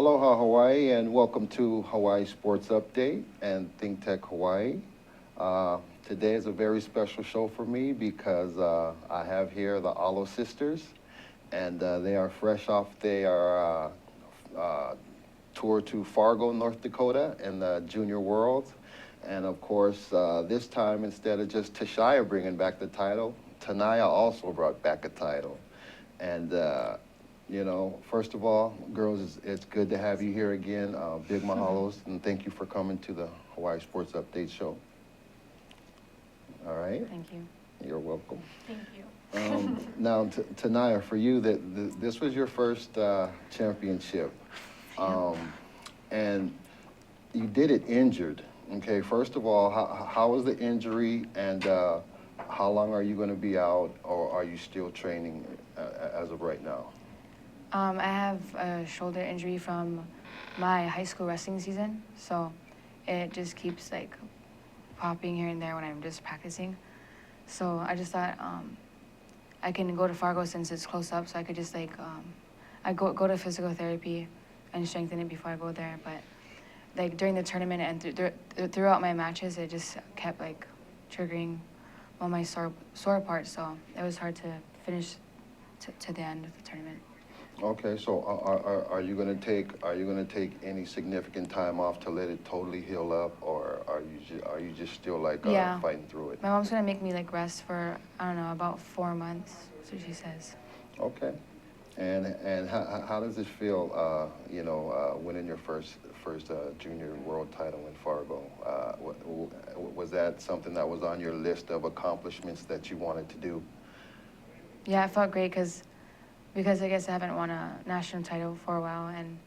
Aloha Hawaii and welcome to Hawaii Sports Update and ThinkTech Hawaii. Today is a very special show for me because I have here the Alo sisters and they are fresh off their tour to Fargo, North Dakota in the Junior Worlds. And of course, this time instead of just Teshya bringing back the title, Teniya also brought back a title. And you know, first of all, girls, it's good to have you here again. Big mahalos, and thank you for coming to the Hawaii Sports Update show. All right? Thank you. You're welcome. Thank you. Now, Teniya, for you, this was your first championship. And you did it injured. Okay, first of all, how was the injury, and how long are you going to be out, or are you still training as of right now? I have a shoulder injury from my high school wrestling season, so it just keeps like popping here and there when I'm just practicing. So I just thought I can go to Fargo since it's close up, so I could just like I go to physical therapy and strengthen it before I go there. But like during the tournament and throughout my matches, it just kept like triggering all my sore parts, so it was hard to finish to the end of the tournament. Okay, so are you going to take any significant time off to let it totally heal up, or are you just still like fighting through it? My mom's gonna make me like rest for I don't know about 4 months, so she says. Okay, and how does it feel? You know, winning your first junior world title in Fargo. Was that something that was on your list of accomplishments that you wanted to do? Yeah, it felt great because I guess I haven't won a national title for a while, and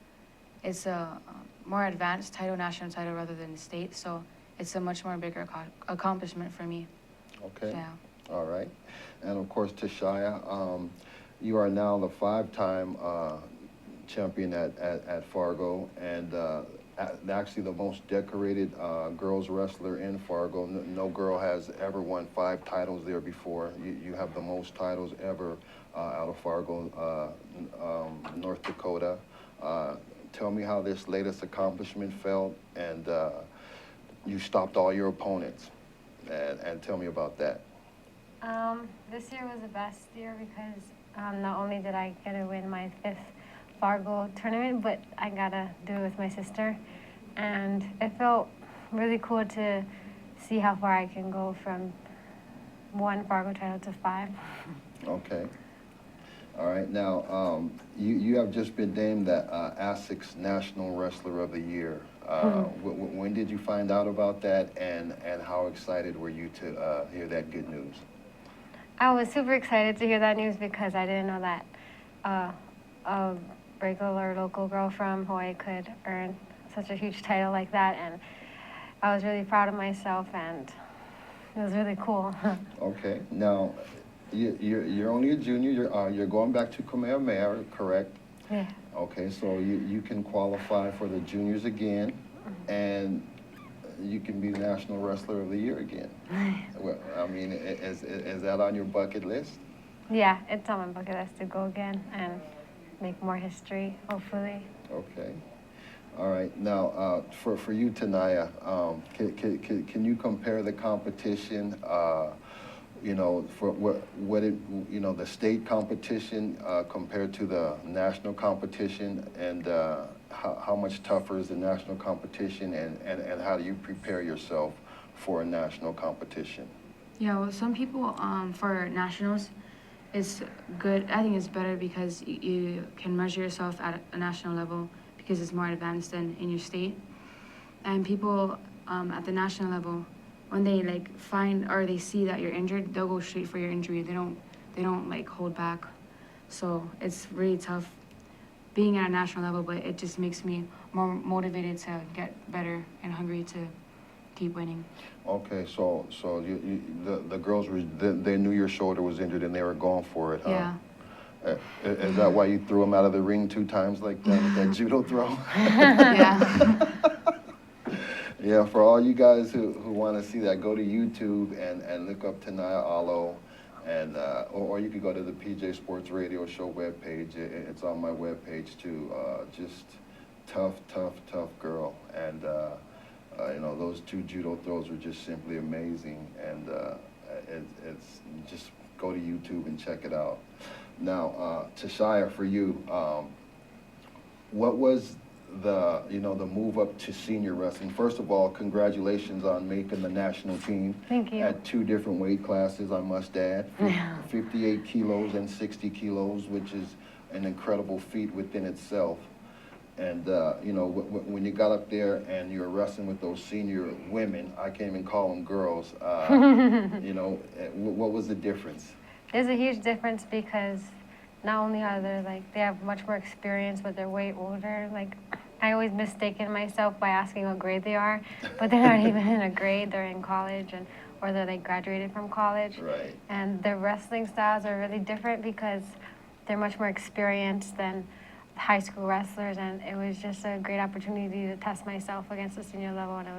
it's a more advanced title, national title, rather than state, so it's a much more bigger accomplishment for me. Okay. Yeah. All right. And of course, Teshya, you are now the 5-time champion at Fargo, and actually the most decorated girls wrestler in Fargo. No girl has ever won 5 titles there before. You have the most titles ever out of Fargo, North Dakota. Tell me how this latest accomplishment felt, and you stopped all your opponents, and tell me about that. This year was the best year because not only did I get to win my 5th Fargo tournament, but I got to do it with my sister, and it felt really cool to see how far I can go from 1 Fargo title to 5. Okay. All right. Now, you have just been named the ASICS National Wrestler of the Year. When did you find out about that, and how excited were you to hear that good news? I was super excited to hear that news because I didn't know that a regular local girl from Hawaii could earn such a huge title like that, and I was really proud of myself, and it was really cool. Okay. Now, you're only a junior. You're going back to Kamehameha, correct? Yeah. Okay, so you can qualify for the juniors again, and you can be the National Wrestler of the Year again. Well, I mean, is that on your bucket list? Yeah, it's on my bucket list to go again and make more history, hopefully. Okay. All right. Now, for you, Teniya, can you compare the competition? You know, for the state competition compared to the national competition, and how much tougher is the national competition, and how do you prepare yourself for a national competition? Yeah, well, some people for nationals, it's good. I think it's better because you can measure yourself at a national level because it's more advanced than in your state. And people at the national level, when they like find or they see that you're injured, they'll go straight for your injury. They don't like hold back. So it's really tough being at a national level, but it just makes me more motivated to get better and hungry to keep winning. Okay, so the girls they knew your shoulder was injured and they were going for it, huh? Yeah. Is that why you threw him out of the ring 2 times like that with that judo throw? Yeah. Yeah, for all you guys who want to see that, go to YouTube and look up Teniya Alo, and or you could go to the PJ Sports Radio Show webpage. It's on my webpage too. Just tough girl. And, you know, those two judo throws were just simply amazing. And it's just go to YouTube and check it out. Now, Teshya, for you, what was the move up to senior wrestling? First of all, congratulations on making the national team. Thank you. At two different weight classes, I must add, Yeah. 58 kilos and 60 kilos, which is an incredible feat within itself. And, you know, when you got up there and you were wrestling with those senior women, I can't even call them girls, you know, what was the difference? There's a huge difference because not only are they have much more experience, but they're way older. Like, I always mistaken myself by asking what grade they are, but they're not even in a grade. They're in college, or they're like graduated from college. Right. And their wrestling styles are really different because they're much more experienced than high school wrestlers, and it was just a great opportunity to test myself against the senior level, and it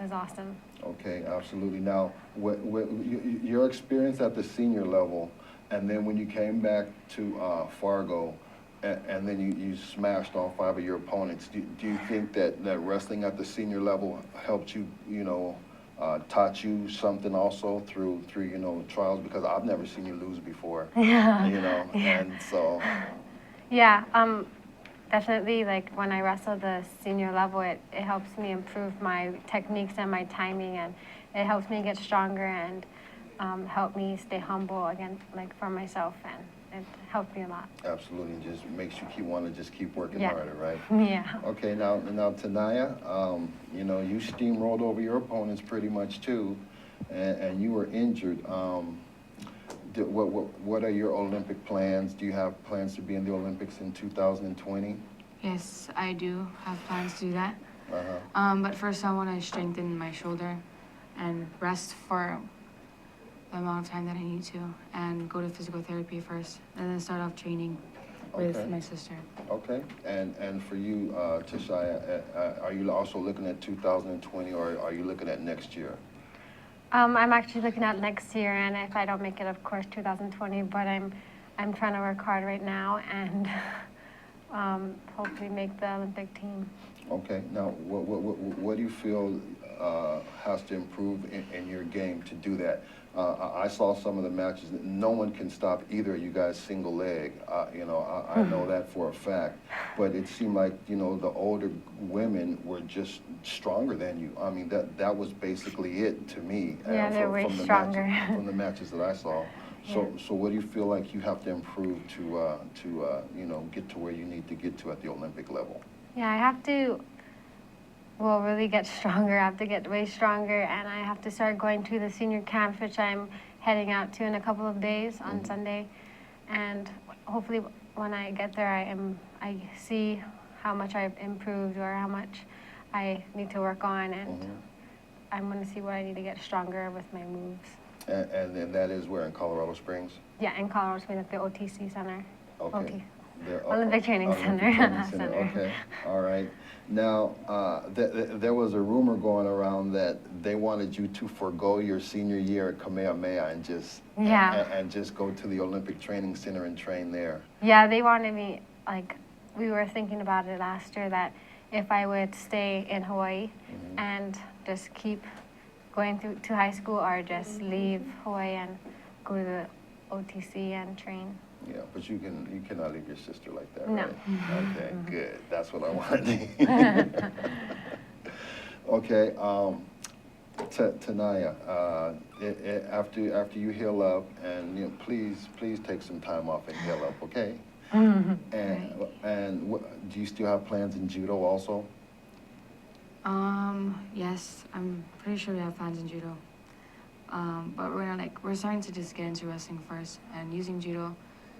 was awesome. Okay, absolutely. Now, your experience at the senior level, and then when you came back to Fargo, and then you smashed all 5 of your opponents, do you think that wrestling at the senior level helped you, you know, taught you something also through you know, trials? Because I've never seen you lose before, Yeah. you know, and so. Yeah, definitely, like, when I wrestle the senior level, it helps me improve my techniques and my timing, and it helps me get stronger and help me stay humble again, like, for myself, and it helped me a lot. Absolutely, and just makes you want to just keep working Yeah. harder, right? Yeah. Okay, now Teniya, you know, you steamrolled over your opponents pretty much too, and you were injured. What are your Olympic plans? Do you have plans to be in the Olympics in 2020? Yes, I do have plans to do that. Uh-huh. But first I want to strengthen my shoulder and rest for the amount of time that I need to, and go to physical therapy first, and then start off training with Okay. my sister. Okay, and for you, Teshya, are you also looking at 2020, or are you looking at next year? I'm actually looking at next year, and if I don't make it, of course, 2020, but I'm trying to work hard right now and hopefully make the Olympic team. Okay, now what do you feel has to improve in your game to do that? I saw some of the matches. No one can stop either of you guys single leg. You know, I know that for a fact. But it seemed like, you know, the older women were just stronger than you. I mean, that was basically it to me. Yeah, they're way stronger. From the matches that I saw. So what do you feel like you have to improve to you know, get to where you need to get to at the Olympic level? Yeah, I have to, well, really get stronger. I have to get way stronger, and I have to start going to the senior camps, which I'm heading out to in a couple of days on Sunday. And hopefully when I get there, I see how much I've improved or how much I need to work on, and I'm going to see what I need to get stronger with my moves. And then that is where, in Colorado Springs? Yeah, in Colorado Springs at the OTC Center. Okay. Olympic Training Olympic Center. Training Center. Okay, all right. Now, there was a rumor going around that they wanted you to forego your senior year at Kamehameha and just and just go to the Olympic Training Center and train there. Yeah, they wanted me, like, we were thinking about it last year, that if I would stay in Hawaii and just keep going through to high school, or just leave Hawaii and go to the OTC and train. Yeah, but you cannot leave your sister like that, No. right? Okay, good. That's what I wanted. Okay, Teniya, after you heal up, and you know, please take some time off and heal up, okay? And do you still have plans in judo also? Yes, I'm pretty sure we have plans in judo. But we're starting to just get into wrestling first, and using judo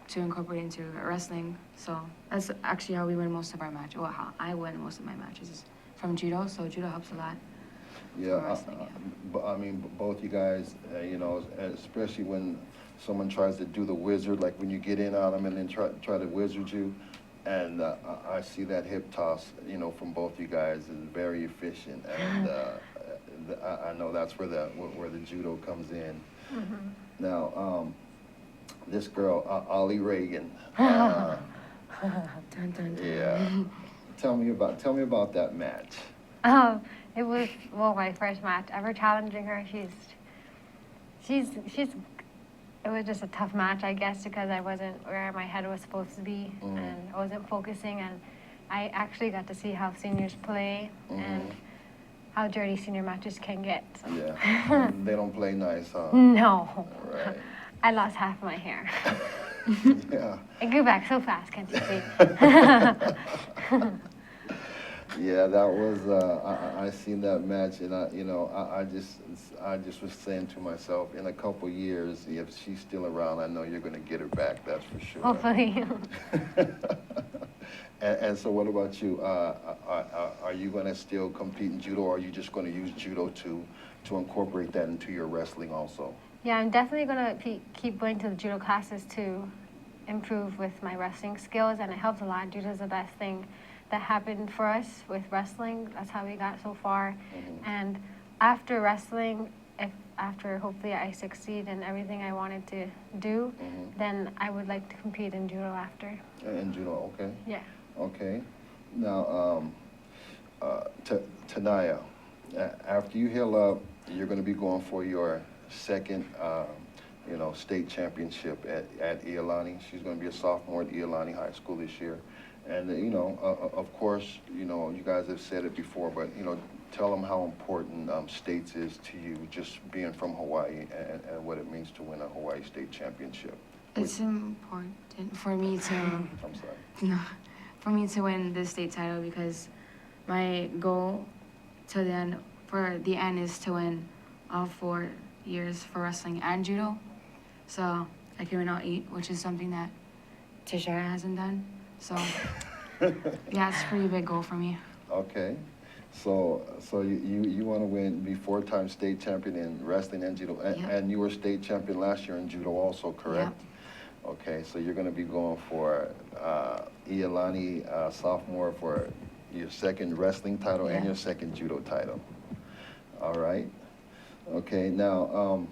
to incorporate into wrestling. So that's actually how we win most of our matches. Well, how I win most of my matches is from judo. So judo helps a lot. Yeah, but I mean, both you guys, you know, especially when someone tries to do the wizard, like when you get in on them and then try to wizard you, and I see that hip toss, you know, from both you guys is very efficient, and I know that's where the judo comes in. Now, this girl, Ollie Reagan. Dun, dun, dun. Yeah. Tell me about that match. It was, well, my first match ever challenging her. She's, it was just a tough match, I guess, because I wasn't where my head was supposed to be, and I wasn't focusing, and I actually got to see how seniors play and how dirty senior matches can get. So. Yeah, they don't play nice, huh? No. Right. I lost half my hair. Yeah. It grew back so fast, can't you see? Yeah, that was, I seen that match, and I just was saying to myself, in a couple years, if she's still around, I know you're gonna get her back, that's for sure. Hopefully. And so what about you? Are you gonna still compete in judo, or are you just gonna use judo to incorporate that into your wrestling also? Yeah, I'm definitely gonna keep going to the judo classes to improve with my wrestling skills, and it helps a lot. Judo is the best thing that happened for us with wrestling. That's how we got so far. And after wrestling, after hopefully I succeed in everything I wanted to do, then I would like to compete in judo after. In judo, okay. Yeah. Okay. Now, Teniya, after you heal up, you're going to be going for your second, state championship at Iolani. She's going to be a sophomore at Iolani High School this year. And, of course, you guys have said it before, but, tell them how important states is to you, just being from Hawaii, and what it means to win a Hawaii State Championship. It's important for me to, I'm sorry. no, for me to win the state title, because my goal for the end is to win all 4 years for wrestling and judo. So I can win all 8, which is something that Teshya hasn't done. So yeah, it's a pretty big goal for me. Okay. So you want to be 4-time state champion in wrestling and judo, and you were state champion last year in judo also, correct? Yep. Okay, so you're going to be going for Iolani sophomore for your second wrestling title and your second judo title. All right. Okay. Now,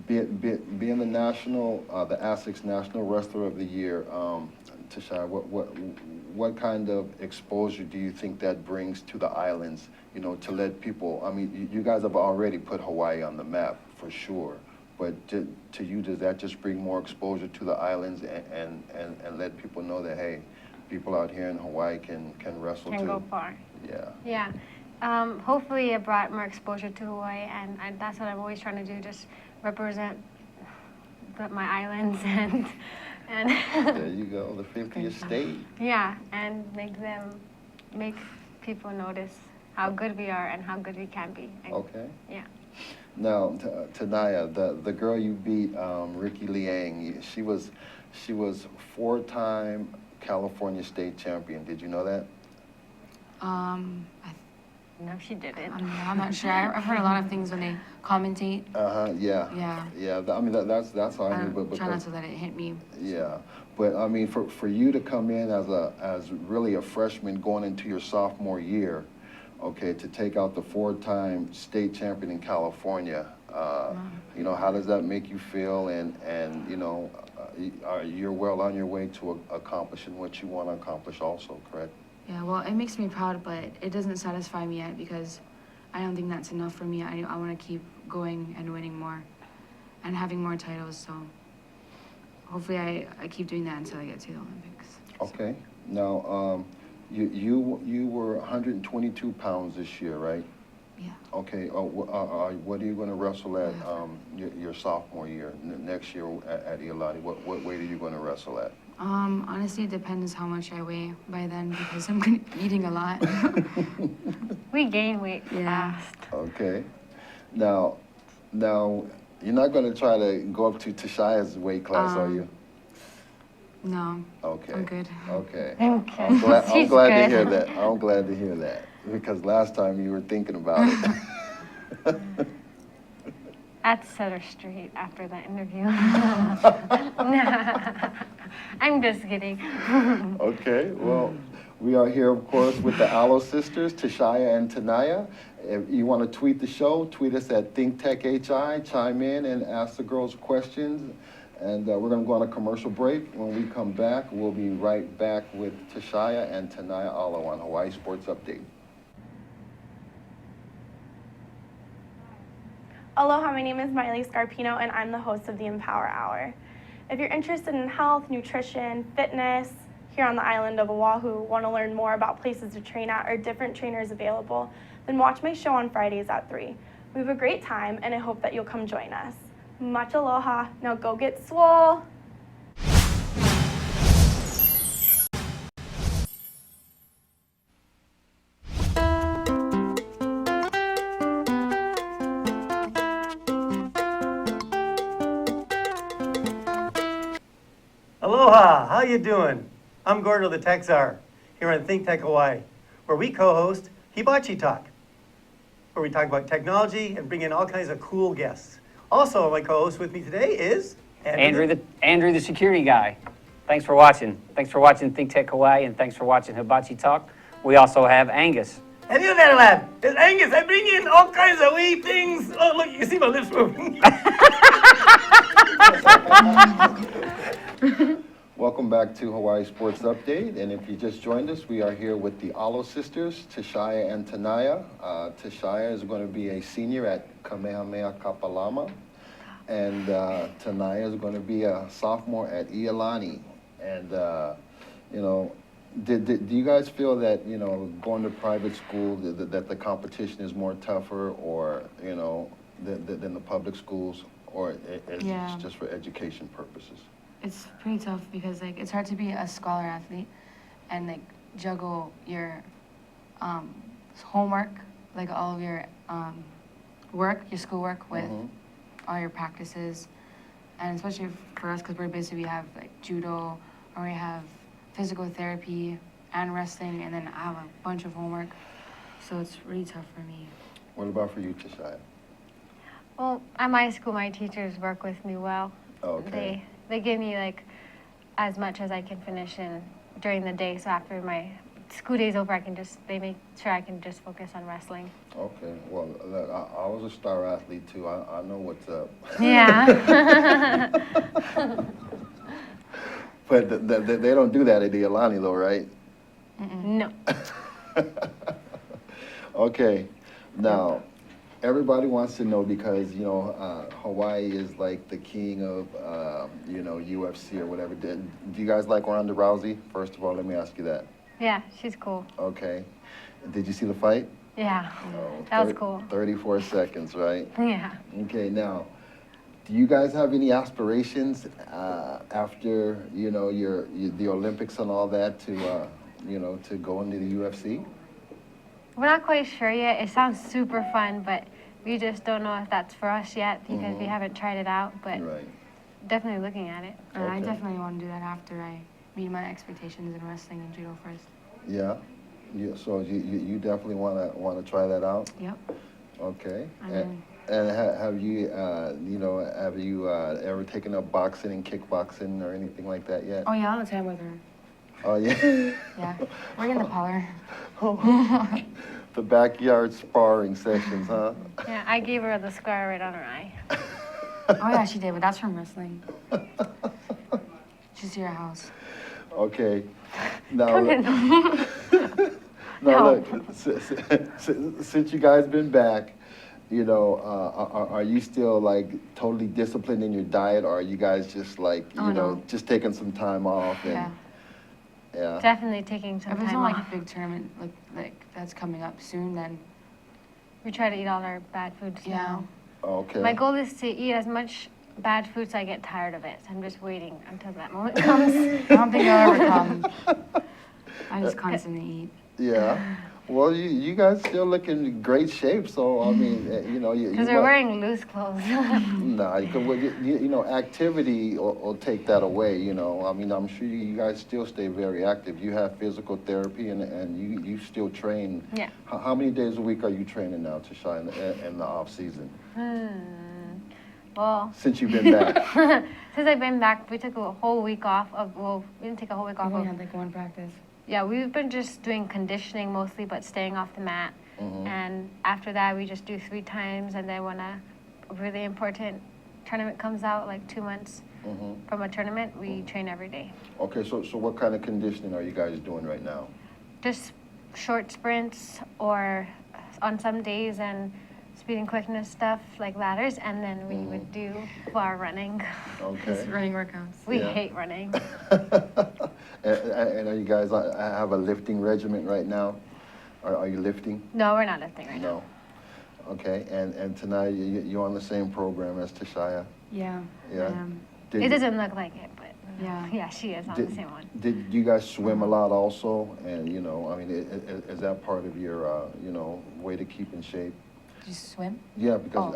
being the national, the ASICS National Wrestler of the Year, Teshya, what kind of exposure do you think that brings to the islands, to let people, I mean, you guys have already put Hawaii on the map for sure, but to you, does that just bring more exposure to the islands and let people know that, hey, people out here in Hawaii can wrestle too? Can go far. Yeah. Yeah. Hopefully it brought more exposure to Hawaii, and that's what I'm always trying to do, just represent my islands and there you go, the 50th state. Yeah, and make people notice how good we are and how good we can be. Okay. Yeah. Now, Teniya, the girl you beat, Ricky Liang, she was 4-time California state champion. Did you know that? No, she didn't. I'm not sure. I've heard a lot of things when they commentate. Yeah. Yeah. Yeah. I mean, that's all I knew. But try not to let it hit me. Yeah, but I mean, for you to come in as really a freshman going into your sophomore year, okay, to take out the 4-time state champion in California, how does that make you feel? And you're well on your way to accomplishing what you want to accomplish also, correct? Yeah, well, it makes me proud, but it doesn't satisfy me yet, because I don't think that's enough for me. I want to keep going and winning more and having more titles, so hopefully I keep doing that until I get to the Olympics. Okay. Now, you were 122 pounds this year, right? Yeah. Okay. What are you going to wrestle at your sophomore year, next year at Iolani? What weight are you going to wrestle at? Honestly, it depends how much I weigh by then, because I'm going to be eating a lot. We gain weight fast. Okay. Now, you're not going to try to go up to Teshya's weight class, are you? No. Okay. I'm good. Okay. Okay. I'm glad She's to good. hear that. I'm glad to hear that, because last time you were thinking about it. I had to set her straight after that interview. I'm just kidding. Okay, well, we are here, of course, with the Alo sisters, Teshya and Teniya. If you want to tweet the show, tweet us at ThinkTech HI, chime in and ask the girls questions. And we're going to go on a commercial break. When we come back, we'll be right back with Teshya and Teniya Alo on Hawaii Sports Update. Aloha, my name is Miley Scarpino, and I'm the host of the Empower Hour. If you're interested in health, nutrition, fitness, here on the island of Oahu, want to learn more about places to train at or different trainers available, then watch my show on Fridays at 3. We have a great time, and I hope that you'll come join us. Much aloha. Now go get swole. Aloha, how you doing? I'm Gordo the Tech Czar, here on ThinkTech Hawaii, where we co-host Hibachi Talk, where we talk about technology and bring in all kinds of cool guests. Also, my co-host with me today is Andrew the security guy. Thanks for watching. Thanks for watching ThinkTech Hawaii, and thanks for watching Hibachi Talk. We also have Angus. And you there, lad? It's Angus. I bring in all kinds of wee things. Oh, look, you see my lips moving. Welcome back to Hawaii Sports Update. And if you just joined us, we are here with the Alo sisters, Teshya and Teniya. Teshya is going to be a senior at Kamehameha Kapalama. And Teniya is going to be a sophomore at Iolani. And, you know, do you guys feel that, you know, going to private school, that the competition is more tougher, or, you know, than the public schools, or it's just for education purposes? It's pretty tough because like it's hard to be a scholar athlete and like juggle your homework, like all of your work, your schoolwork with all your practices, and especially for us because we're busy, we have like judo, or we have physical therapy and wrestling, and then I have a bunch of homework, so it's really tough for me. What about for you, Teshya? Well, at my school, my teachers work with me well. Okay. They give me like as much as I can finish in during the day. So after my school day's over, they make sure I can just focus on wrestling. Okay. Well, look, I was a star athlete too. I know what's up. Yeah. But they don't do that at Iolani though, right? No. Okay. Now, everybody wants to know because, you know, Hawaii is like the king of, you know, UFC or whatever. Do you guys like Ronda Rousey? First of all, let me ask you that. Yeah, she's cool. Okay. Did you see the fight? Yeah, Oh, that was cool. 34 seconds, right? Yeah. Okay, now, do you guys have any aspirations after, you know, the Olympics and all that to, you know, to go into the UFC? We're not quite sure yet. It sounds super fun, but we just don't know if that's for us yet because we haven't tried it out, but Right. definitely looking at it. I Okay. definitely want to do that after I meet my expectations in wrestling and judo first. Yeah? So you definitely want to try that out? Yep. Okay. I'm And, in. have you, you know, have you ever taken up boxing and kickboxing or anything like that yet? Oh yeah, all the time with her. Oh, yeah? Yeah, we're in the parlor. The backyard sparring sessions, huh? Yeah, I gave her the scar right on her eye. Oh yeah, she did, but that's from wrestling. She's to your house. Okay. Now, No. look, since you guys been back, you know, are you still like totally disciplined in your diet, or are you guys just like, you Oh, know, no. just taking some time off? And, Yeah. Yeah. Definitely taking some If there's time not like off. a big tournament like that's coming up soon, then We try to eat all our bad foods yeah. now. Okay. My goal is to eat as much bad food so I get tired of it. So I'm just waiting until that moment comes. I don't think it'll ever come. I just constantly eat. Yeah. Well, you guys still look in great shape, so I mean, you know, Because we're wearing loose clothes. Nah, you know, activity will take that away, you know. I mean, I'm sure you guys still stay very active. You have physical therapy and you still train. Yeah. How many days a week are you training now, Teshya, in the off season? Well, Since you've been back. since I've been back, we took a whole week off of, well, we didn't take a whole week I off only of, had like one practice. yeah, we've been just doing conditioning mostly, but staying off the mat. And after that, we just do 3 times, and then when a really important tournament comes out, like 2 months, from a tournament, we train every day. Okay, so what kind of conditioning are you guys doing right now? Just short sprints or on some days and speed and quickness stuff like ladders, and then we would do bar running. Okay. Running workouts. We Yeah. hate running. And are you guys have a lifting regimen right now? Are you lifting? No, we're not lifting right now. No. Okay, and tonight you're on the same program as Teshya? Yeah. Yeah. It doesn't look like it, but Yeah. yeah, she is on the same one. Did you guys swim a lot also? And, I mean, is that part of your, way to keep in shape? Did you swim? Yeah, because,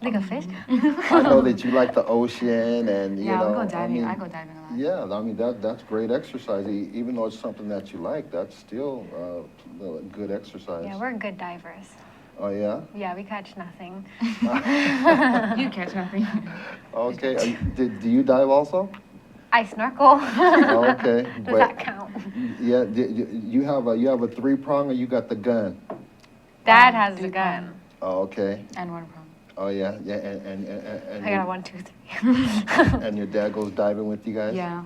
Like a fish? I know that you like the ocean and, Yeah, we go I diving. I mean, go diving a lot. yeah, I mean, that's great exercise. Even though it's something that you like, that's still good exercise. Yeah, we're good divers. Oh, yeah? Yeah, we catch nothing. You catch nothing. Okay. Do you dive also? I snorkel. Okay. Does that count? Yeah, you have a three-prong or you got the gun? Dad has the 3 gun. prong Oh, okay. and 1 prong. Oh, yeah, and I got a 1, 2, 3. and your dad goes diving with you guys? Yeah.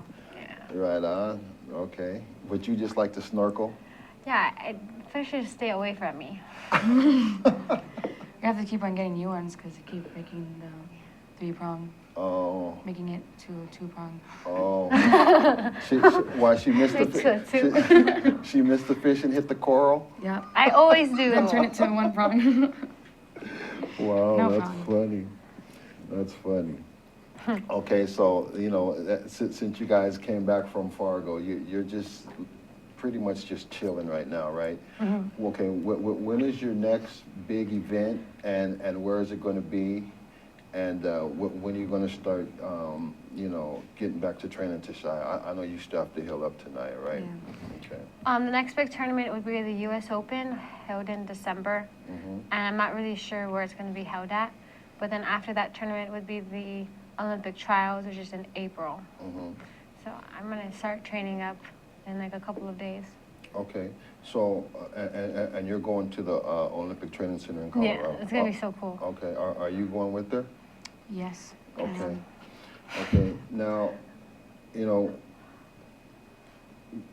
Right on, okay. But you just like to snorkel? Yeah, fishes stay away from me. You have to keep on getting new ones because you keep making the 3 prong, Oh, making it to a 2 prong. oh. Why, she missed the Make she missed the fish and hit the coral? Yeah. I always do. Then turn it to 1 prong. Wow, No that's funny. That's funny. Okay, so, since you guys came back from Fargo, you're just pretty much just chilling right now, right? Okay, when is your next big event and where is it going to be? And when are you going to start, getting back to training Teshya? I know you still have to heal up tonight, right? Yeah. Okay. The next big tournament would be the U.S. Open, held in December. And I'm not really sure where it's going to be held at. But then after that tournament would be the Olympic trials, which is in April. So I'm going to start training up in like a couple of days. Okay, so, and you're going to the Olympic Training Center in Colorado? Yeah, it's going to be so cool. Okay, are you going with her? Yes. Okay. Okay, now,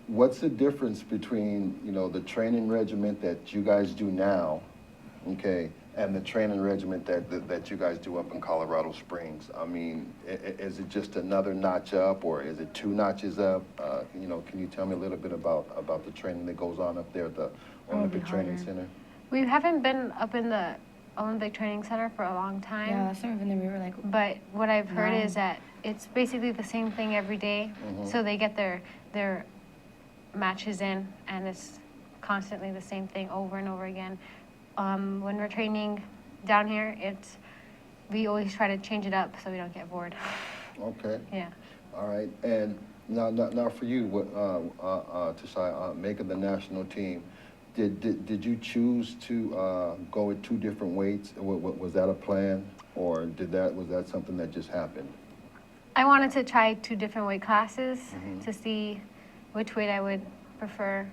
what's the difference between, the training regiment that you guys do now, okay, and the training regiment that you guys do up in Colorado Springs? I mean, is it just another notch up, or is it 2 notches up? Can you tell me a little bit about the training that goes on up there at the Olympic Training harder. Center? We haven't been up in the Olympic Training Center for a long time. Yeah, last time we've been there, we were like, But what I've heard 9. is that it's basically the same thing every day. So they get their matches in, and it's constantly the same thing over and over again. When we're training down here, we always try to change it up so we don't get bored. Okay. Yeah. All right, and now for you, Teshya, making the national team, did you choose to go with 2 different weights? Was that a plan, or was that something that just happened? I wanted to try 2 different weight classes to see which weight I would prefer.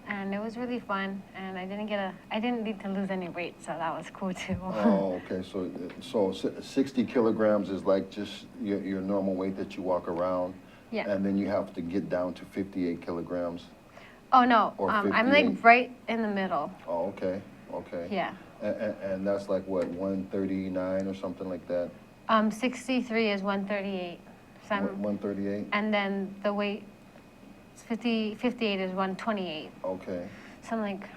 And it was really fun, and I didn't need to lose any weight, so that was cool too. Oh, okay, so 60 kilograms is like just your normal weight that you walk around? Yeah. And then you have to get down to 58 kilograms? Oh no, Or I'm 58. like right in the middle. Oh, okay, okay. Yeah. And that's like what, 139 or something like that? 63 is 138. So 138? and then the weight, 58 is 128. Okay. So I'm like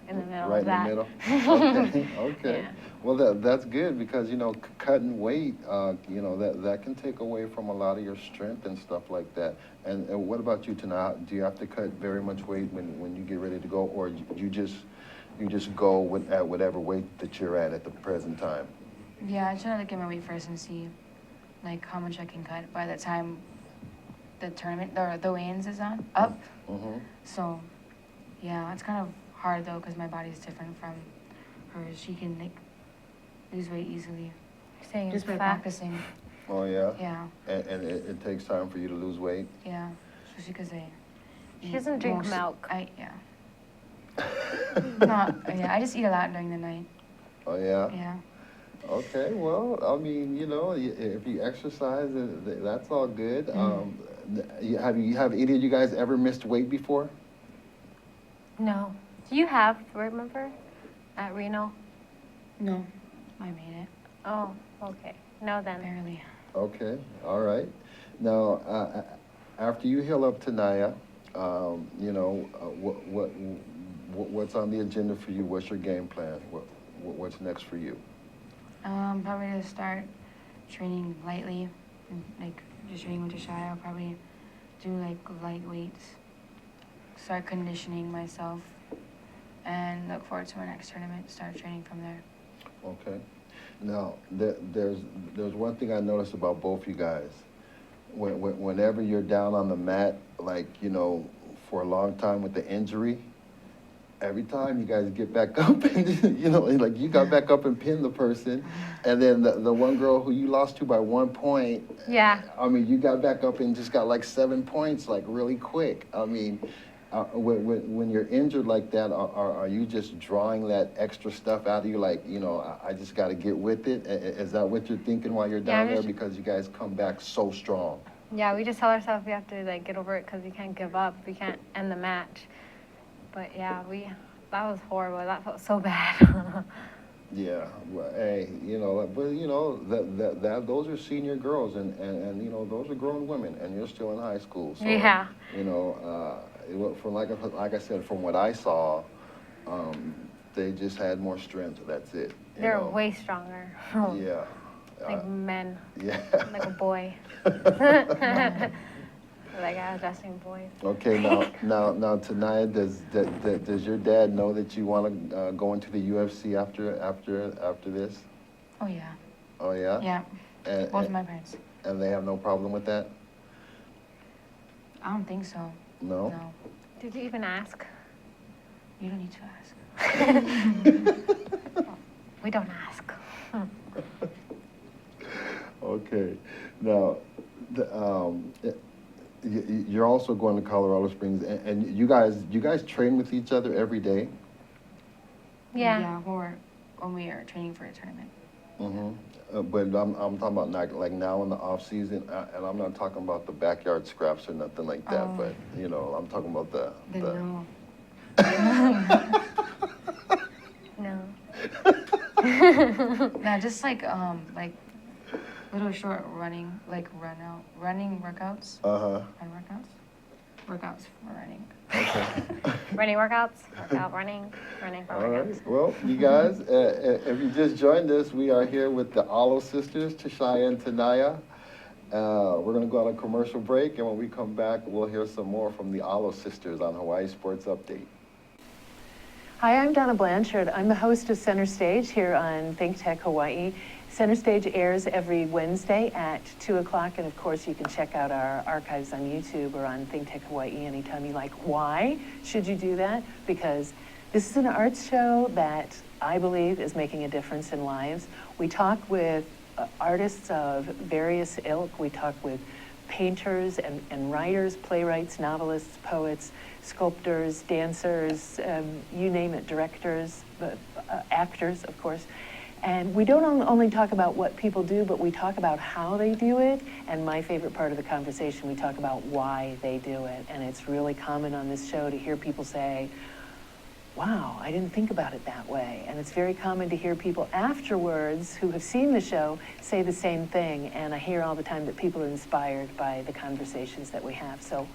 in the middle Right of that. in the middle? Okay, okay. Yeah. Well, that's good because, cutting weight, that can take away from a lot of your strength and stuff like that. And what about you tonight? Do you have to cut very much weight when you get ready to go, or you just go at whatever weight that you're at the present time? yeah, I try to look at my weight first and see, like, how much I can cut by the time the tournament, or the weigh-ins is up. So, yeah, it's kind of hard, though, because my body's different from hers. She can, like, lose weight easily Saying just by fat. practicing. Oh, yeah? Yeah, And it takes time for you to lose weight? yeah, especially because I She doesn't drink milk. Yeah. I just eat a lot during the night. Oh, yeah? Yeah. Okay, well, I mean, if you exercise, that's all good. Have either of you guys ever missed weight before? No. You have, remember? At Reno? No, I made it. Oh, okay. No then. Barely. Okay, all right. Now, after you heal up Teniya, what's on the agenda for you? What's your game plan? What's next for you? Probably to start training lightly, and, like just training with Teshya. I'll probably do like light weights, start conditioning myself, and look forward to my next tournament. Start training from there. Okay. Now, there's one thing I noticed about both you guys. Whenever you're down on the mat, like, for a long time with the injury, every time you guys get back up and, like you got back up and pinned the person. And then the one girl who you lost to by 1 point. Yeah. I mean, you got back up and just got like 7 points, like really quick. I mean, when you're injured like that, are you just drawing that extra stuff out of you? Like, I just got to get with it. Is that what you're thinking while you're down there? Because you guys come back so strong. Yeah, we just tell ourselves we have to like get over it because we can't give up. We can't end the match. But yeah, that was horrible. That felt so bad. Yeah, well, hey, but those are senior girls, and those are grown women, and you're still in high school. So, Yeah. From like I said, from what I saw, they just had more strength. That's it. They're way stronger. Yeah. Like men. Yeah. Like a boy. Like adjusting boys. Okay, now, Teniya, does your dad know that you want to go into the UFC after this? Oh yeah. Oh yeah. Yeah. And, Both of my parents. And they have no problem with that? I don't think so. No? No. Did you even ask? You don't need to ask. We don't ask. Okay. Now, you're also going to Colorado Springs, and you guys train with each other every day? Yeah. Yeah, when we are training for a tournament. Mm-hmm. But I'm talking about like now in the off season, and I'm not talking about the backyard scraps or nothing like that. Oh. But I'm talking about the. No. No. Nah, just like little short running workouts. Uh-huh. Run workouts for running. Okay. Running workouts, running for All workouts. right. Well, you guys, if you just joined us, we are here with the Alo sisters, Teshya and Teniya. We're going to go on a commercial break, and when we come back, we'll hear some more from the Alo sisters on Hawaii Sports Update. Hi, I'm Donna Blanchard. I'm the host of Center Stage here on ThinkTech Hawaii. Center Stage airs every Wednesday at 2 o'clock, and of course you can check out our archives on YouTube or on ThinkTech Hawaii anytime you like. Why should you do that? Because this is an arts show that I believe is making a difference in lives. We talk with artists of various ilk. We talk with painters and writers, playwrights, novelists, poets, sculptors, dancers, you name it, directors, actors, of course. And we don't only talk about what people do, but we talk about how they do it. And my favorite part of the conversation, we talk about why they do it. And it's really common on this show to hear people say, wow, I didn't think about it that way. And it's very common to hear people afterwards who have seen the show say the same thing. And I hear all the time that people are inspired by the conversations that we have. So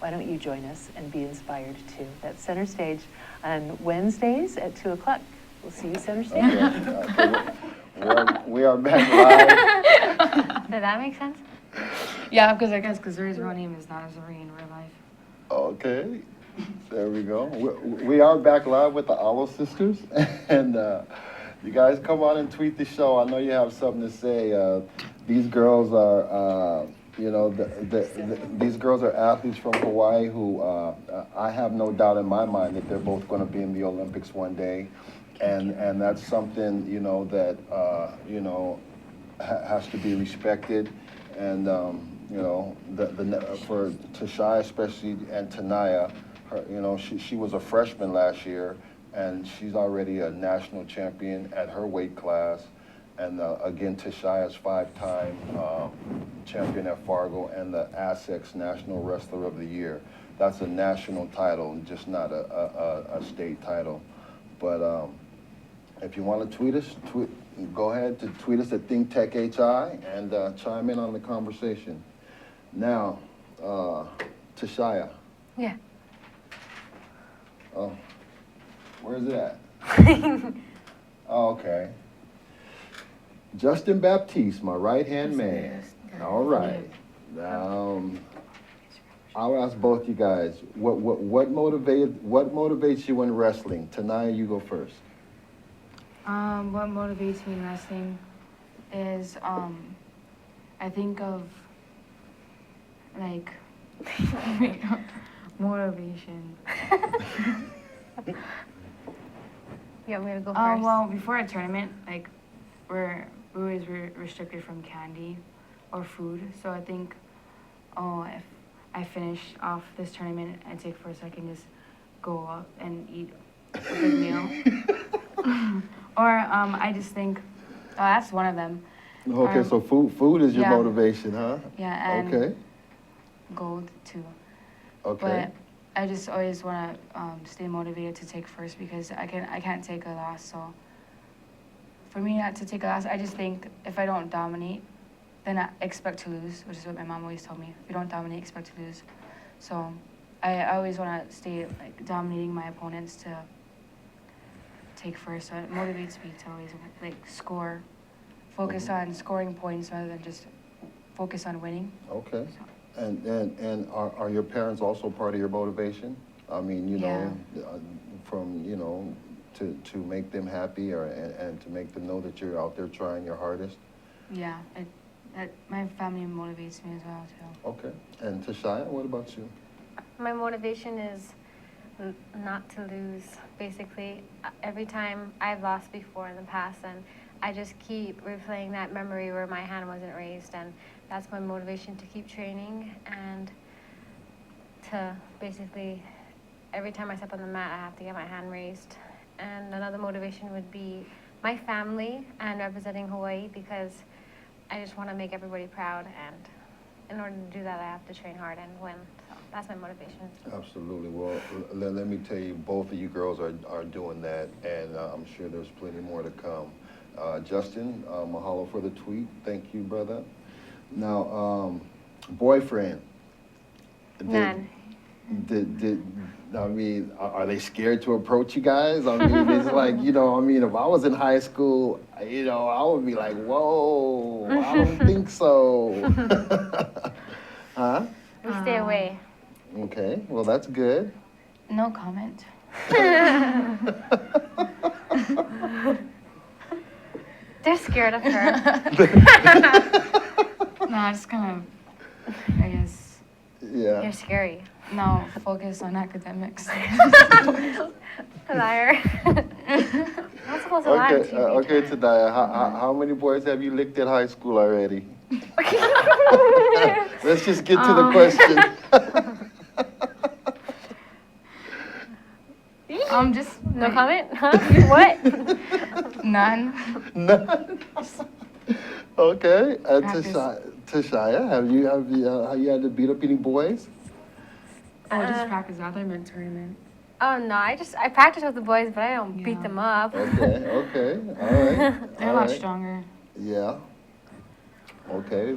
why don't you join us and be inspired too? That's Center Stage on Wednesdays at 2 o'clock. We'll see you Center Stage. Okay. We are back live. Did that make sense? Yeah, because I guess Zuri's real name is not Zuri in real life. Okay, there we go. We are back live with the Alo sisters, and you guys come on and tweet the show. I know you have something to say. These girls are, these girls are athletes from Hawaii who I have no doubt in my mind that they're both going to be in the Olympics one day. And that's something, that, has to be respected. And, for Teshya especially and Teniya, she was a freshman last year, and she's already a national champion at her weight class. And again, Teshya is 5-time champion at Fargo and the ASEX National Wrestler of the Year. That's a national title, just not a state title. But if you want to tweet us, go ahead to tweet us at ThinkTech HI and chime in on the conversation. Now, Teshya. Yeah. Oh, where's it at? Oh, okay. Justin Baptiste, my right-hand man. All right. I'll ask both you guys, what motivates you in wrestling? Teniya, you go first. What motivates me in wrestling is, I think of, like, motivation. You want me to go first? Well, before a tournament, like, we're always restricted from candy or food. So I think, if I finish off this tournament, I take first, I can just go up and eat a big meal. Or I just think, that's one of them. Okay, so food is your yeah. motivation, huh? Yeah, and okay. gold too. Okay. But I just always want to stay motivated to take first because I can't take a loss. So for me not to take a loss, I just think if I don't dominate, then I expect to lose, which is what my mom always told me. If you don't dominate, expect to lose. So I always want to stay like dominating my opponents to take first. So it motivates me to always like score, focus on scoring points rather than just focus on winning. Okay. So. And are your parents also part of your motivation? I mean, you know, from, you know, to make them happy and to make them know that you're out there trying your hardest? Yeah, my family motivates me as well, too. Okay. And Teshya, what about you? My motivation is not to lose, basically. Every time I've lost before in the past, and I just keep replaying that memory where my hand wasn't raised, and that's my motivation to keep training and to basically, every time I step on the mat, I have to get my hand raised. And another motivation would be my family and representing Hawaii, because I just want to make everybody proud, and in order to do that, I have to train hard and win. So that's my motivation. Absolutely. Well, let me tell you, both of you girls are doing that, and I'm sure there's plenty more to come. Justin, mahalo for the tweet. Thank you, brother. Now, boyfriend. None. I mean, are they scared to approach you guys? I mean, it's like, you know, I mean, if I was in high school, you know, I would be like, whoa, I don't think so. Huh? We stay away. Okay, well, that's good. No comment. They're scared of her. No, it's kind of, I guess, Yeah. You're scary. no, focus on academics. Liar. Not supposed to lie on Okay, TV. okay, Teniya, how many boys have you licked at high school already? Let's just get to the question. Just No comment? Huh? What? none. None. Okay, and Practice. Teshya, have you had to beat up any boys? Oh, just practice out there in tournament. Oh no, I practice with the boys, but I don't beat Yeah. them up. Okay, all right. They're a lot stronger. Yeah. Okay,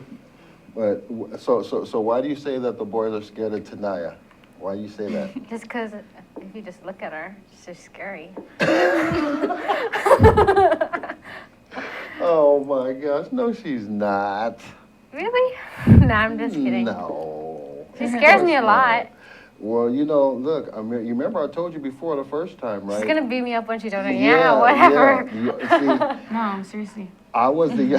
but so why do you say that the boys are scared of Teniya? Why do you say that? Just because if you just look at her, she's so scary. Oh my gosh, no, she's not. Really? No, I'm just kidding. No. She scares me a Of course lot. not. Well, you know, look, I mean, you remember I told you before the first time, right? She's gonna beat me up when she does it. Yeah, whatever. Yeah. See, No, seriously. I was the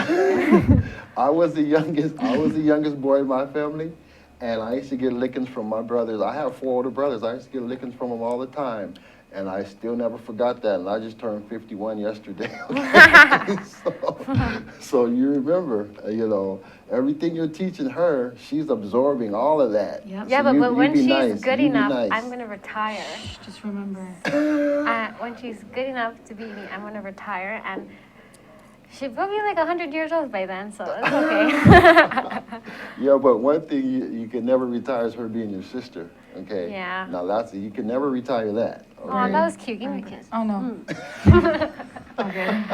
I was the youngest boy in my family, and I used to get lickings from my brothers. I have 4 older brothers. I used to get lickings from them all the time, and I still never forgot that. And I just turned 51 yesterday. so you remember, you know, everything you're teaching her, she's absorbing all of that. Yep. Yeah, So but you when be she's nice. good You be enough, nice. I'm gonna retire. Just remember. When she's good enough to beat me, I'm gonna retire, and She will be like 100 years old by then, so it's okay. Yeah, but one thing you can never retire is her being your sister. Okay. Yeah. Now you can never retire that. Okay? Oh, that was cute. Give me a kiss. Oh no. Okay.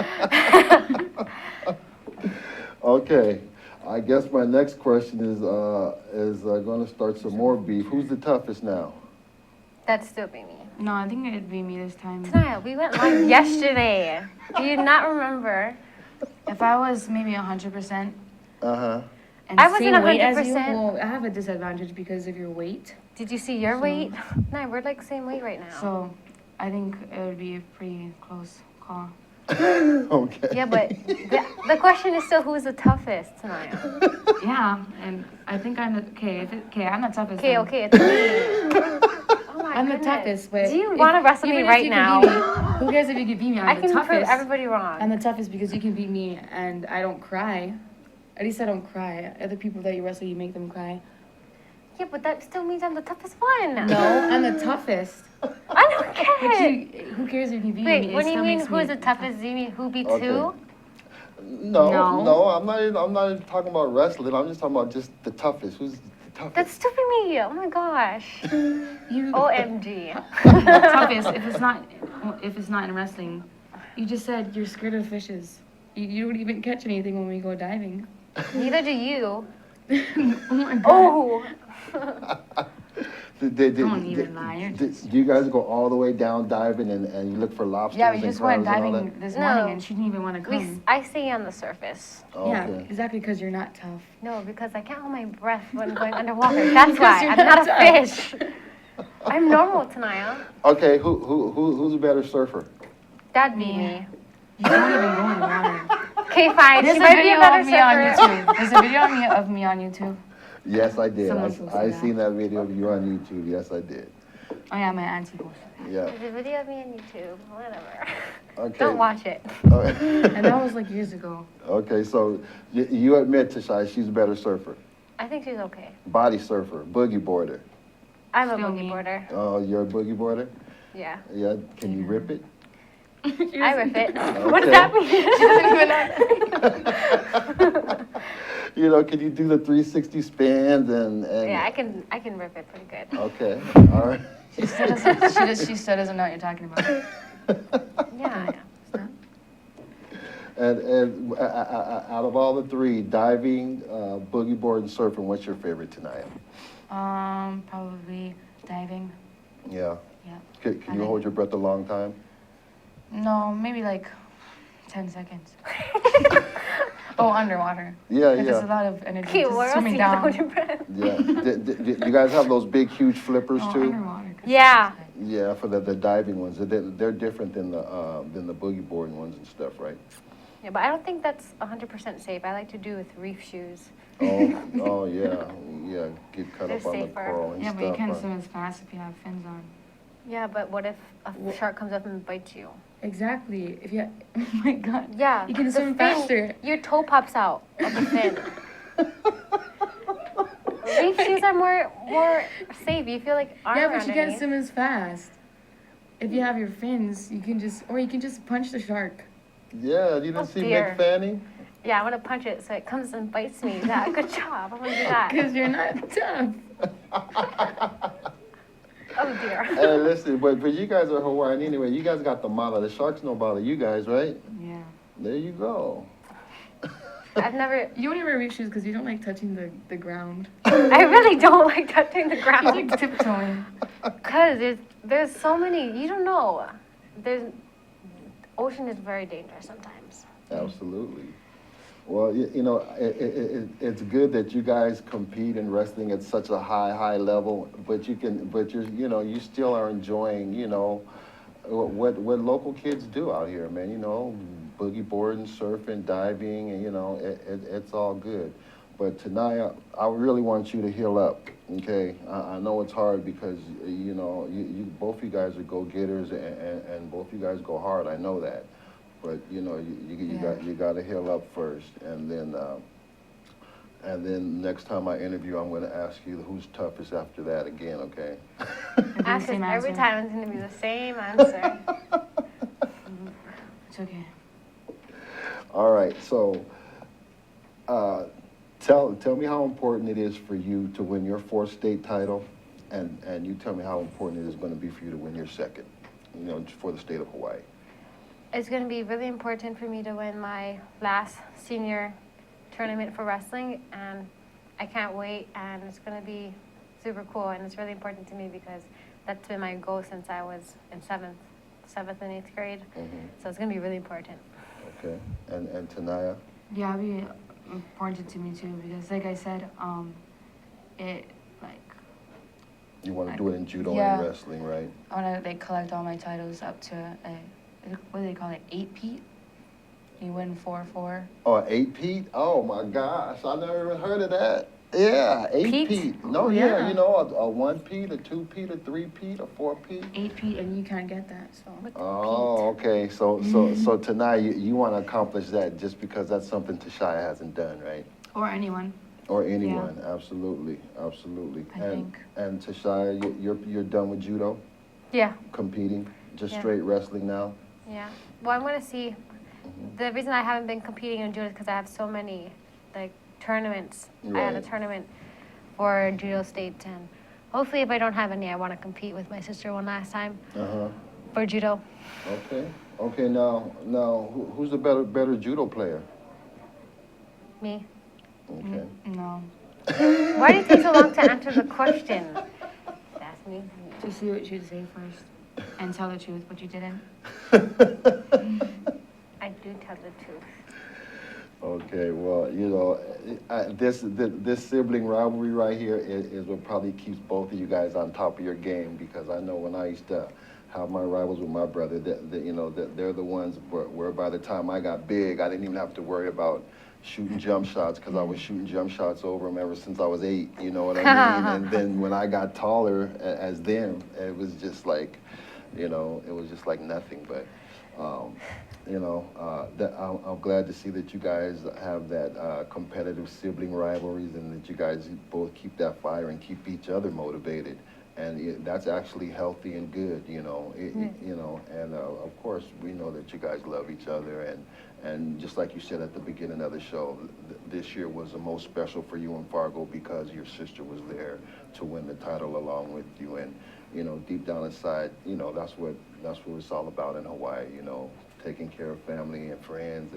Okay. I guess my next question is going to start some more beef. Who's the toughest now? That'd still be me. No, I think it'd be me this time. Teniya, we went live yesterday. Do you not remember? If I was maybe 100%. Uh-huh. And I wasn't same weight as you, 100%. well, I have a disadvantage because of your weight. Did you see your weight? No, we're like same weight right now. So I think it would be a pretty close call. Okay. Yeah, but the question is still who's the toughest, Teniya? Yeah, and I think I'm the I'm the toughest. Okay, then. okay, it's me. Oh my I'm the goodness. toughest, but Do you want to wrestle me even if right you now? can beat me, who cares if you can beat me? I'm I the can prove toughest. everybody wrong. I'm the toughest because you can beat me and I don't cry. At least I don't cry. Other people that you wrestle, you make them cry. Yeah, but that still means I'm the toughest one. No, I'm the toughest. I don't get But it. who cares if you beat me? Wait, It when you still mean makes who's me the toughest, do you mean who beat Okay. who? No, I'm not even talking about wrestling. I'm just talking about just the toughest. Who's the toughest? That's still me. Oh my gosh. You OMG. toughest if it's not in wrestling. You just said you're scared of fishes. You don't even catch anything when we go diving. Neither do you. Oh my god. Oh. Don't even lie, you're Do you guys go all the way down diving and you look for lobsters Yeah, we and just went crabs and all diving that? this No. morning and she didn't even want to come. I stay on the surface. Oh, Yeah, okay. exactly because you're not tough. No, because I can't hold my breath when going underwater. That's Because why. you're I'm not not a fish. I'm normal, Teniya. Okay, who's a better surfer? That'd be me. You don't even go in the water. Okay, fine. There's She a might be a video better of me on surfer. YouTube. There's a video of me on YouTube. Yes, I did. Someone posted I that. seen that video of you on YouTube. Yes, I did. Oh yeah, my auntie posted that. Yeah. There's a video of me on YouTube. Whatever. Okay. Don't watch it. And that was like years ago. Okay, so you admit, Teshya, she's a better surfer. I think she's okay. Body surfer, boogie boarder. I'm a Still boogie me. boarder. Oh, you're a boogie boarder? Yeah. Yeah. Can you rip it? I rip it. Okay. What does that mean? You know, can you do the 360 spins and Yeah, I can rip it pretty good. Okay, all right. She still doesn't know what you're talking about. Yeah. And out of all the three, diving, boogie board, and surfing, what's your favorite tonight? Probably diving. Yeah. Yeah. Can you hold your breath a long time? No, maybe like 10 seconds. Oh, underwater. Yeah, Because it's a yeah. lot of energy Okay, just where else do swimming you hold down. your breath? Yeah. You guys have those big, huge flippers Oh, too? underwater. 'cause Yeah. Yeah, for the diving ones. They're different than the boogie boarding ones and stuff, right? Yeah, but I don't think that's 100% safe. I like to do with reef shoes. Oh, yeah, yeah. Get cut They're up on the safer. coral and Yeah, stuff. but you can't huh? swim as fast if you have fins on. Yeah, but what if a shark comes up and bites you? Exactly. If you, oh my god. Yeah. You can the swim fin- faster. Your toe pops out of the fin. Reef shoes are more safe. You feel like armor Yeah, but you can't underneath. swim as fast. If you have your fins, you can just punch the shark. Yeah, you didn't Oh, see dear. Mick Fanning? Yeah, I want to punch it so it comes and bites me. Yeah, good job. I want to do that. Because you're not tough. Oh dear. Hey, listen, but you guys are Hawaiian anyway. You guys got the mala. The sharks don't bother you guys, right? Yeah. There you go. I've never. You only wear reef shoes because you don't like touching the ground. I really don't like touching the You ground. like tiptoeing. Cause there's so many. You don't know. Ocean is very dangerous sometimes. Absolutely. Well, you know, it's good that you guys compete in wrestling at such a high level, but you still are enjoying, what local kids do out here, man. You know, boogie boarding, surfing, diving, and it's all good. But Teniya, I really want you to heal up. Okay, I know it's hard because you both you guys are go-getters and both you guys go hard. I know that. But you got to heal up first, and then next time I interview, I'm going to ask you who's toughest after that again. Okay? Ask us same every answer. time. It's gonna be the same answer. It's okay. All right, so tell me how important it is for you to win your fourth state title, and you tell me how important it is going to be for you to win your second, for the state of Hawaii. It's going to be really important for me to win my last senior tournament for wrestling, and I can't wait, and it's going to be super cool, and it's really important to me because that's been my goal since I was in seventh and eighth grade. So it's going to be really important. Okay, and Teniya? Yeah, it'll be important to me too because, like I said, it like You want to do it in judo yeah. and wrestling, right? I want to like collect all my titles up to what do they call it? 8-peat. You win 4-4. Oh, 8-peat? Oh my gosh, I never even heard of that. Yeah, 8-peat. No, yeah, Yeah. a 1-peat, a 2-peat, a 3-peat, a 4-peat. 8-peat, and you can't get that. So. Oh, okay. So tonight you want to accomplish that just because that's something Teshya hasn't done, right? Or anyone. Or anyone, absolutely. I and think. and Teshya, you're done with judo, Yeah. competing, just Yeah. straight wrestling now. Yeah. Well, I'm going to see. The reason I haven't been competing in judo is because I have so many like tournaments. I had a Right. tournament for judo states, and hopefully, if I don't have any, I want to compete with my sister one last time for judo. Okay. Now, who's the better judo player? Me. Okay. No. Why do you take so long to answer the question? That's me. To see what you'd say first, and tell the truth, but you didn't. I do tell the truth. Okay, well, this sibling rivalry right here is what probably keeps both of you guys on top of your game, because I know when I used to have my rivals with my brother, that they're the ones where by the time I got big, I didn't even have to worry about shooting jump shots, because I was shooting jump shots over them ever since I was 8, you know what I mean? And then when I got taller as them, it was just like, it was just like nothing, but I'm glad to see that you guys have that competitive sibling rivalries, and that you guys both keep that fire and keep each other motivated, and that's actually healthy and good, and of course we know that you guys love each other, and just like you said at the beginning of the show, this year was the most special for you in Fargo because your sister was there to win the title along with you, and deep down inside, that's what it's all about in Hawaii, taking care of family and friends,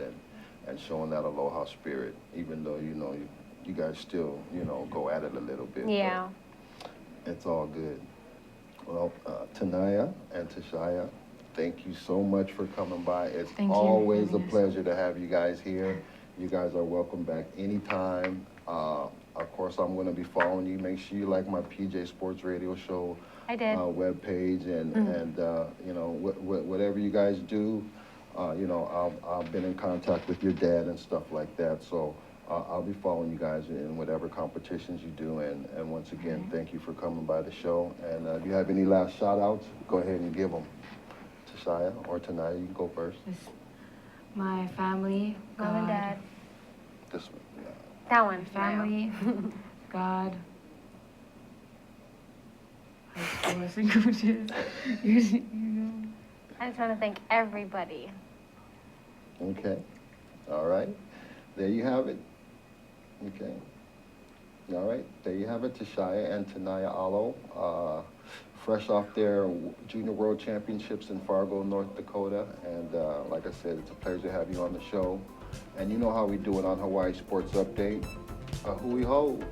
and showing that aloha spirit, even though, you guys still, go at it a little bit. Yeah. It's all good. Well, Teniya and Teshya, thank you so much for coming by. It's Thank you for always a having us. pleasure to have you guys here. You guys are welcome back anytime. Of course, I'm going to be following you. Make sure you like my PJ Sports Radio Show I did. webpage, and whatever you guys do, I've been in contact with your dad and stuff like that, so I'll be following you guys in whatever competitions you do, and once again, thank you for coming by the show, and if you have any last shout-outs, go ahead and give them. Teshya or Teniya, you can go first. Just my family, Mom and God. Dad. This one, yeah. That one. Family, God. High school wrestling coaches. I just want to thank everybody. Okay, all right, there you have it. Okay, all right, there you have it, Teshya and Teniya Alo, fresh off their Junior World Championships in Fargo, North Dakota, and like I said, it's a pleasure to have you on the show, and you know how we do it on Hawaii Sports Update, hui hou.